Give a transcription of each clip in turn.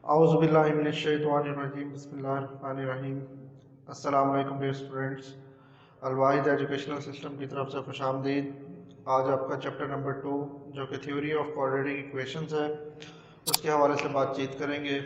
औज़ुबिल्लाहिमिनश्शैतानिर्रजीम बिस्मिल्लाहिर्रहमानिर्रहीम। अस्सलामु अलैकुम dear students, Al Wahid educational system की तरफ से खुशामदीद। आज आपका चैप्टर नंबर 2 जो कि थ्योरी ऑफ क्वाड्रेटिक इक्वेशंस है उसके हवाले से बातचीत करेंगे।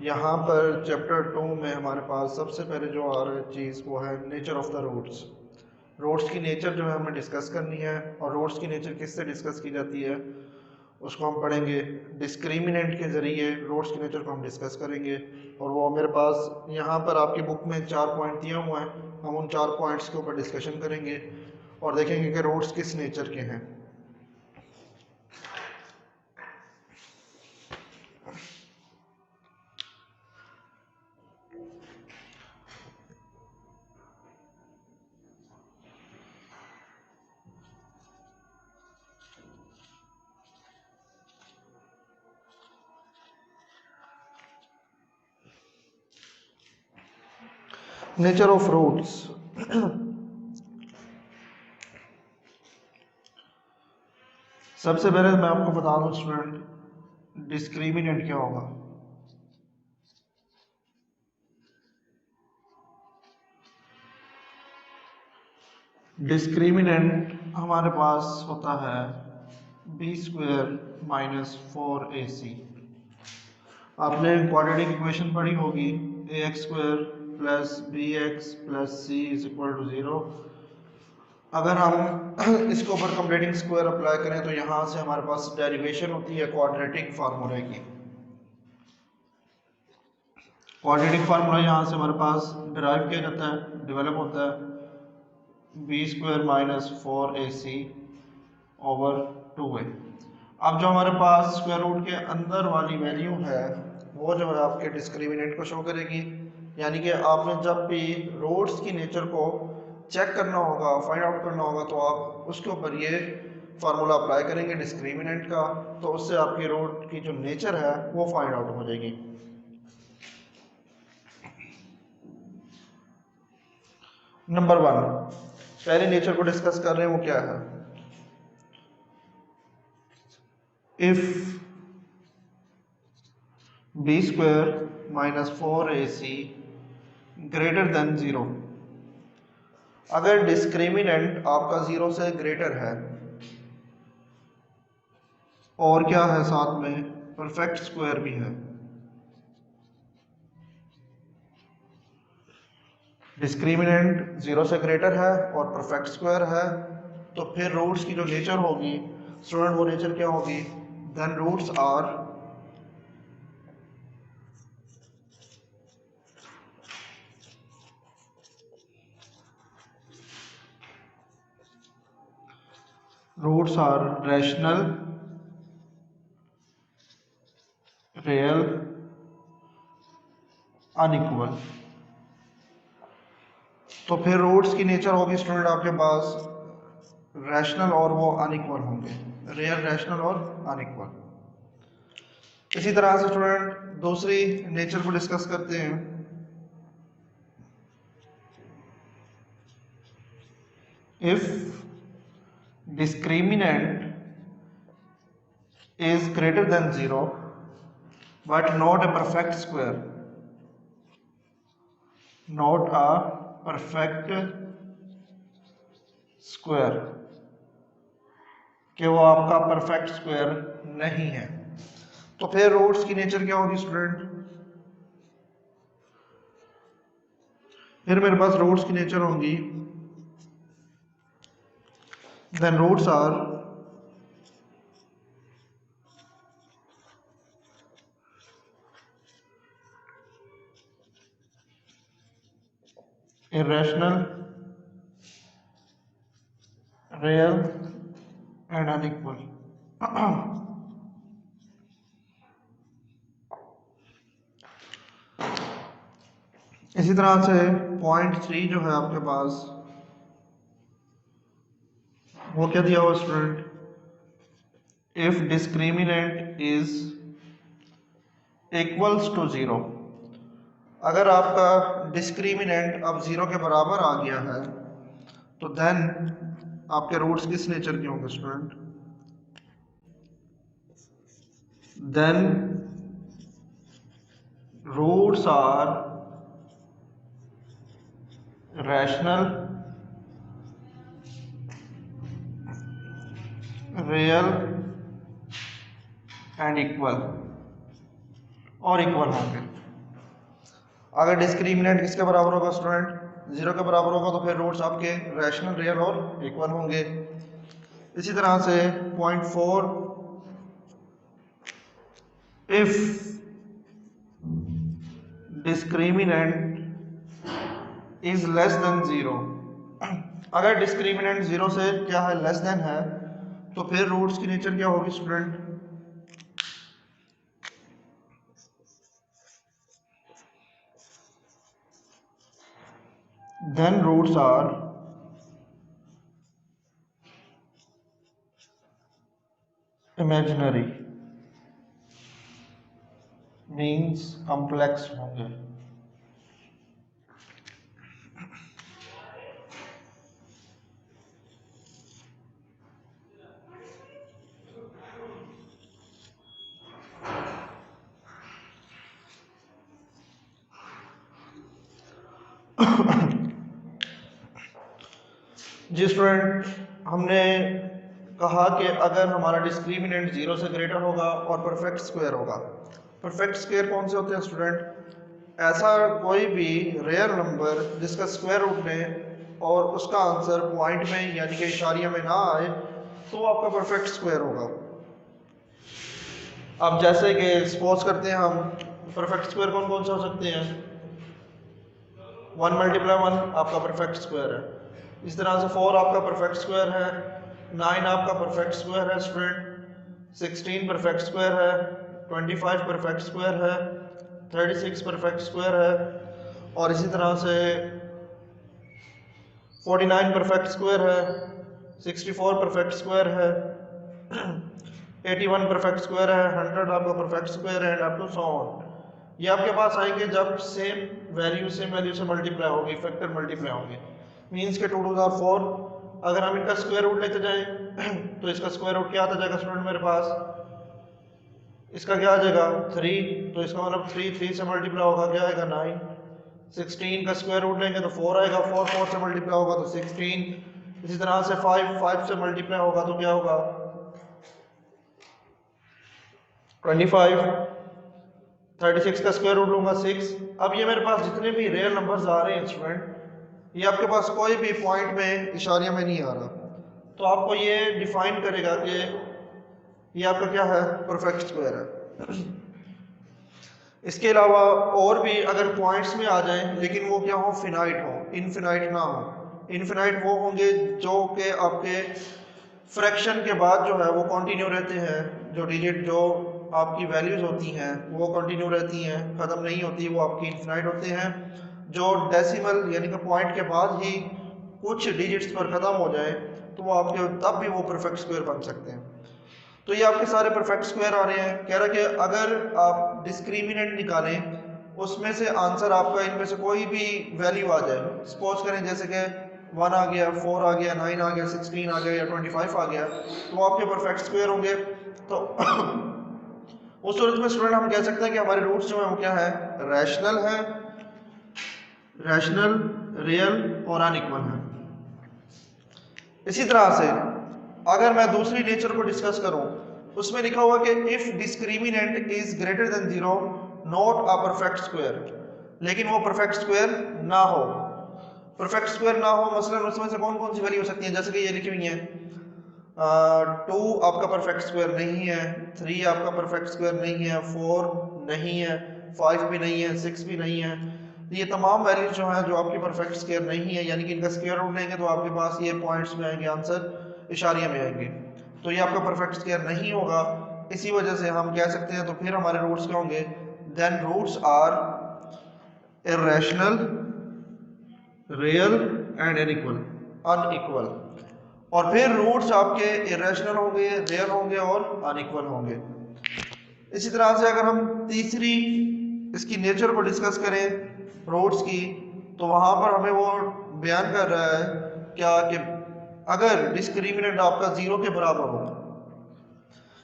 यहाँ पर चैप्टर 2 में हमारे पास सबसे पहले जो आ रही चीज़ वो है nature of the roots. Roots की नेचर जो है हमें डिस्कस करनी है, और रूट्स की नेचर किससे डिस्कस की जाती है उसको हम पढ़ेंगे। डिस्क्रिमिनेंट के ज़रिए रूट्स की नेचर को हम डिस्कस करेंगे, और वो मेरे पास यहाँ पर आपकी बुक में 4 पॉइंट दिए हुए हैं। हम उन 4 पॉइंट्स के ऊपर डिस्कशन करेंगे और देखेंगे कि रूट्स किस नेचर के हैं। Nature of roots. सबसे पहले मैं आपको बता दूं स्टूडेंट, डिस्क्रिमिनेंट क्या होगा। डिस्क्रिमिनेंट हमारे पास होता है b² माइनस 4ac। आपने क्वाड्रेटिक इक्वेशन पढ़ी होगी, ax² plus bx plus c is equal to 0। अगर हम इसके ऊपर कंप्लीटिंग स्क्वायर अप्लाई करें तो यहाँ से हमारे पास डेरिवेशन होती है क्वाड्रेटिक फार्मूले की। क्वाड्रेटिक फार्मूला यहाँ से हमारे पास डिराइव किया जाता है, डेवलप होता है b² minus 4ac over 2a। अब जो हमारे पास स्क्वायर रूट के अंदर वाली वैल्यू है वो जो है आपके डिस्क्रिमिनेंट को शो करेगी। यानी कि आपने जब भी रूट्स की नेचर को चेक करना होगा, फाइंड आउट करना होगा, तो आप उसके ऊपर ये फार्मूला अप्लाई करेंगे डिस्क्रिमिनेंट का, तो उससे आपकी रूट की जो नेचर है वो फाइंड आउट हो जाएगी। नंबर 1 पहले नेचर को डिस्कस कर रहे हैं, वो क्या है। If b² minus 4ac greater than 0। अगर डिस्क्रिमिनेंट आपका 0 से ग्रेटर है और क्या है साथ में परफेक्ट स्क्वायर भी है। डिस्क्रिमिनेंट 0 से ग्रेटर है और परफेक्ट स्क्वायर है, तो फिर रूट्स की जो नेचर होगी स्टूडेंट, वो नेचर क्या होगी, then roots are rational, real, unequal. तो फिर रूट्स की नेचर होगी स्टूडेंट आपके पास रैशनल और वो अनइक्वल होंगे, रियल, रैशनल और अनइक्वल। इसी तरह से स्टूडेंट दूसरी नेचर को डिस्कस करते हैं। If discriminant is greater than 0 but not a perfect square, not a perfect square, कि वो आपका परफेक्ट स्क्वायर नहीं है, तो फिर रूट्स की नेचर क्या होगी स्टूडेंट। फिर मेरे पास रूट्स की नेचर होंगी, then roots are irrational, real and unequal। इसी तरह से पॉइंट 3 जो है आपके पास वो क्या दिया हुआ student, if discriminant is equals to 0। अगर आपका डिस्क्रिमिनेंट अब 0 के बराबर आ गया है तो देन आपके रूट्स किस नेचर के होंगे student, then roots are rational, real and equal और इक्वल होंगे। अगर डिस्क्रिमिनेंट किसके बराबर होगा स्टूडेंट? 0 के बराबर होगा, तो फिर रूट्स आपके रैशनल, रियल और इक्वल होंगे। इसी तरह से point 4, if discriminant is less than 0, अगर डिस्क्रिमिनेंट 0 से क्या है, लेस देन है, तो फिर रूट्स की नेचर क्या होगी student? Then roots are imaginary, means complex होंगे। जी स्टूडेंट, हमने कहा कि अगर हमारा डिस्क्रिमिनेंट 0 से ग्रेटर होगा और परफेक्ट स्क्वायर होगा। परफेक्ट स्क्वायर कौन से होते हैं स्टूडेंट? ऐसा कोई भी रियल नंबर जिसका स्क्वायर रूट लें और उसका आंसर पॉइंट में यानी कि इशारिया में ना आए, तो आपका परफेक्ट स्क्वायर होगा। अब जैसे कि सपोज करते हैं हम, परफेक्ट स्क्वायर कौन कौन से हो सकते हैं? 1 × 1 आपका परफेक्ट स्क्वायर है। इस तरह से 4 आपका परफेक्ट स्क्वायर है, 9 आपका परफेक्ट स्क्वायर है स्टूडेंट, 16 परफेक्ट स्क्वायर है, 25 परफेक्ट स्क्वायर है, 36 परफेक्ट स्क्वायर है, और इसी तरह से 49 परफेक्ट स्क्वायर है, 64 परफेक्ट स्क्वायर है, 81 परफेक्ट स्क्वायर है, 100 आपका परफेक्ट स्क्वायर है, and up to so on. ये आपके पास आएंगे जब सेम वैल्यू से मल्टीप्लाई होगी, फैक्टर मल्टीप्लाई होंगे। मीन्स के 2 2 are 4। अगर हम इनका स्क्वायर रूट लेते जाएं तो इसका स्क्वायर रूट क्या आता जाएगा स्टूडेंट मेरे पास? इसका क्या आ जाएगा? 3। तो इसका मतलब 3 से मल्टीप्लाई होगा, क्या आएगा? 9। 16 का स्क्वायर रूट लेंगे तो 4 आएगा, 4 से मल्टीप्लाई होगा तो 16। इसी तरह से 5 से मल्टीप्लाई होगा तो क्या होगा? 25। 36 का स्क्वायर रूट लूंगा 6। अब ये मेरे पास जितने भी रियल नंबर्स आ रहे हैं स्टूडेंट, ये आपके पास कोई भी पॉइंट में इशारिया में नहीं आ रहा, तो आपको ये डिफाइन करेगा कि ये आपका क्या है? परफेक्ट स्क्वायर है। इसके अलावा और भी अगर पॉइंट्स में आ जाएं लेकिन वो क्या हो? फिनाइट हो, इनफिनाइट ना हो। इनफिनाइट वो होंगे जो कि आपके फ्रैक्शन के बाद जो है वो कंटिन्यू रहते हैं, जो डिजिट जो आपकी वैल्यूज होती हैं वो कंटिन्यू रहती हैं, ख़त्म नहीं होती, वो आपकी इनफिनाइट होते हैं। जो डेसिमल यानी कि पॉइंट के बाद ही कुछ डिजिट्स पर ख़त्म हो जाए तो वो आपके तब भी वो परफेक्ट स्क्वायर बन सकते हैं। तो ये आपके सारे परफेक्ट स्क्वायर आ रहे हैं। कह रहा है कि अगर आप डिस्क्रिमिनेंट निकालें उसमें से आंसर आपका इनमें से कोई भी वैल्यू आ जाए, सपोज करें जैसे कि 1 आ गया, 4 आ गया, 9 आ गया, 16 आ गया या 25 आ गया, तो आपके परफेक्ट स्क्वायर होंगे। तो उस सूरत में स्टूडेंट हम कह सकते हैं कि हमारे रूट्स जो है वो क्या है? रैशनल है, रैशनल, रियल और अनइक्वल है। इसी तरह से अगर मैं दूसरी नेचर को डिस्कस करूं, उसमें लिखा हुआ कि if discriminant is greater than 0 not a perfect square, लेकिन वो परफेक्ट स्क्वायर ना हो। परफेक्ट स्क्वायर ना हो मसलन उसमें से कौन कौन सी वैल्यू हो सकती है? जैसे कि ये लिखी हुई है, 2 आपका परफेक्ट स्क्वायर नहीं है, 3 आपका परफेक्ट स्क्वायर नहीं है, 4 नहीं है, 5 भी नहीं है, 6 भी नहीं है। ये तमाम वैल्यूज जो हैं जो आपकी परफेक्ट स्क्वायर नहीं है, यानी कि इनका स्क्वायर रूट लेंगे तो आपके पास ये पॉइंट्स में आएंगे, आंसर इशारिया में आएंगे, तो ये आपका परफेक्ट स्क्वायर नहीं होगा। इसी वजह से हम कह सकते हैं, तो फिर हमारे रूट्स क्या होंगे? Then roots are irrational, real and unequal. और फिर रूट्स आपके इरेशनल होंगे, रियल होंगे और अनइक्वल होंगे। इसी तरह से अगर हम तीसरी इसकी नेचर को डिस्कस करें रूट्स की, तो वहां पर हमें वो बयान कर रहा है क्या कि अगर डिस्क्रिमिनेंट आपका 0 के बराबर हो,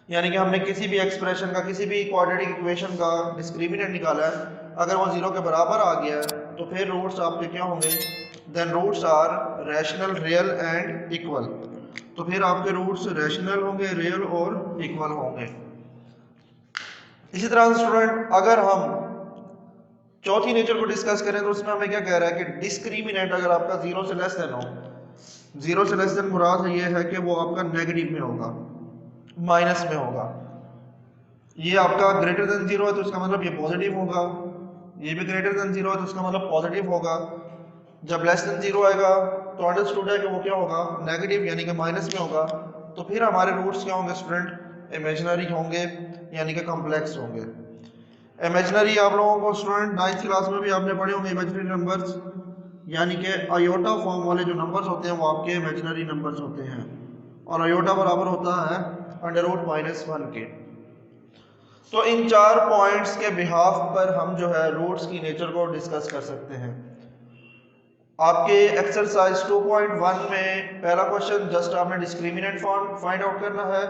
यानी कि हमने किसी भी एक्सप्रेशन का, किसी भी क्वाड्रेटिक इक्वेशन का डिस्क्रिमिनेंट निकाला है, अगर वो 0 के बराबर आ गया तो फिर रूट्स आपके क्या होंगे, then roots are rational, real and equal. तो फिर आपके रूट्स रैशनल होंगे, रियल और इक्वल होंगे। इसी तरह से स्टूडेंट अगर हम चौथी नेचर को डिस्कस करें तो उसमें हमें क्या कह रहा है कि डिस्क्रिमिनेंट अगर आपका 0 से लेस देन हो, 0 से लेस देन मुराद ये है कि वो आपका नेगेटिव में होगा, माइनस में होगा। ये आपका ग्रेटर देन 0 है तो इसका मतलब ये पॉजिटिव होगा, ये भी ग्रेटर देन 0 है तो इसका मतलब पॉजिटिव होगा। जब लेस देन 0 आएगा तो अंडरस्टूड है कि वो क्या होगा, नेगेटिव यानी कि माइनस में होगा। तो फिर हमारे रूट्स क्या होंगे स्टूडेंट, इमेजिनरी होंगे यानी कि कॉम्प्लेक्स होंगे। इमेजिनरी आप लोगों को स्टूडेंट 9th क्लास में भी आपने पढ़े होंगे इमेजिनरी नंबर्स, यानी कि आयोटा फॉर्म वाले जो नंबर्स होते हैं वो आपके इमेजिनरी नंबर्स होते हैं, और आयोटा बराबर होता है √-1 के। तो इन 4 पॉइंट्स के बिहाफ पर हम जो है रूट्स की नेचर को डिस्कस कर सकते हैं। आपके एक्सरसाइज 2.1 में पहला क्वेश्चन जस्ट आपने डिस्क्रिमिनेंट फाइंड आउट करना है,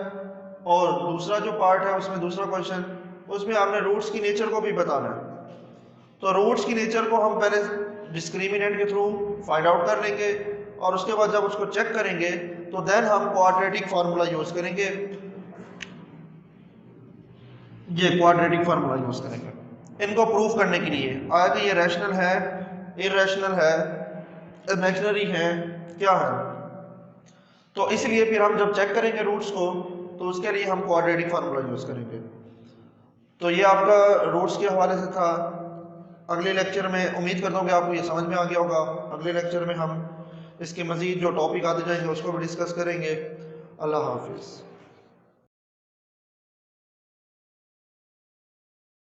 और दूसरा जो पार्ट है उसमें दूसरा क्वेश्चन, उसमें आपने रूट्स की नेचर को भी बताना है। तो रूट्स की नेचर को हम पहले डिस्क्रिमिनेंट के थ्रू फाइंड आउट कर लेंगे, और उसके बाद जब उसको चेक करेंगे तो देन हम क्वाड्रेटिक फार्मूला यूज करेंगे, ये क्वाड्रेटिक फार्मूला यूज करेंगे इनको प्रूफ करने के लिए। आगे ये रैशनल है, इररेशनल है, इमेजिनरी है, क्या है। तो इसलिए फिर हम जब चेक करेंगे रूट्स को तो उसके लिए हम क्वाड्रेटिक फार्मूला यूज करेंगे। तो ये आपका रूट्स के हवाले से था। अगले लेक्चर में उम्मीद करता हूँ कि आपको ये समझ में आ गया होगा। अगले लेक्चर में हम इसके मज़ीद जो टॉपिक आते जाएंगे उसको भी डिस्कस करेंगे। अल्लाह हाफिज़।